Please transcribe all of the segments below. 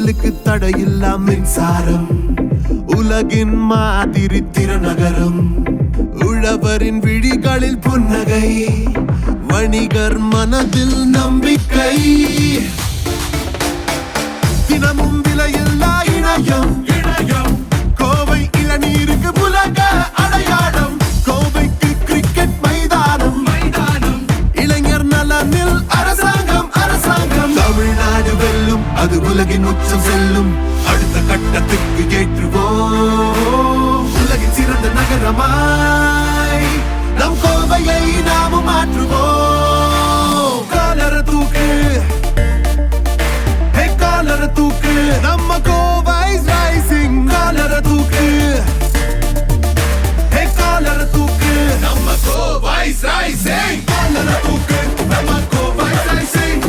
தொழிலுக்கு தடையில்லா மின்சாரம், உலகின் மாதிரி திறநகரம், உழவரின் விழிகளில் புன்னகை, வணிகர் மனதில் நம்பிக்கை. தினமும் விலையில்லா இணையம், கோவை இளநீருக்கு உலக அடையாளம், கோவைக்கு கிரிக்கெட் மைதானம், இளைஞர் நலனில் அரசாங்கம். தமிழ்நாடு வெல்லும், அது உலகின் உச்சம் செல்லும், அடுத்த கட்டத்துக்கு ஏற்றுவோம். உலகின் சிறந்த நகரமாய் நம் கோவையை நாமும் மாற்றுவோம். காலர தூக்கு, காலர தூக்கு, நம்ம கோவை ரைசிங். காலர தூக்கு, காலர தூக்கு, நம்ம கோவை ரைசிங். காலர தூக்கு, நம்ம கோவை ரைசிங்.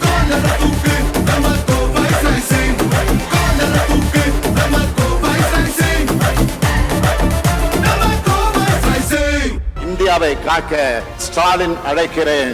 காலர தூக்கு, நம்ம கோவை ரைசிங். காலர தூக்கு, நம்ம கோவை ரைசிங். நம்ம கோவை ரைசிங். இந்தியாவை காக்க ஸ்டாலின் அழைக்கிறேன்.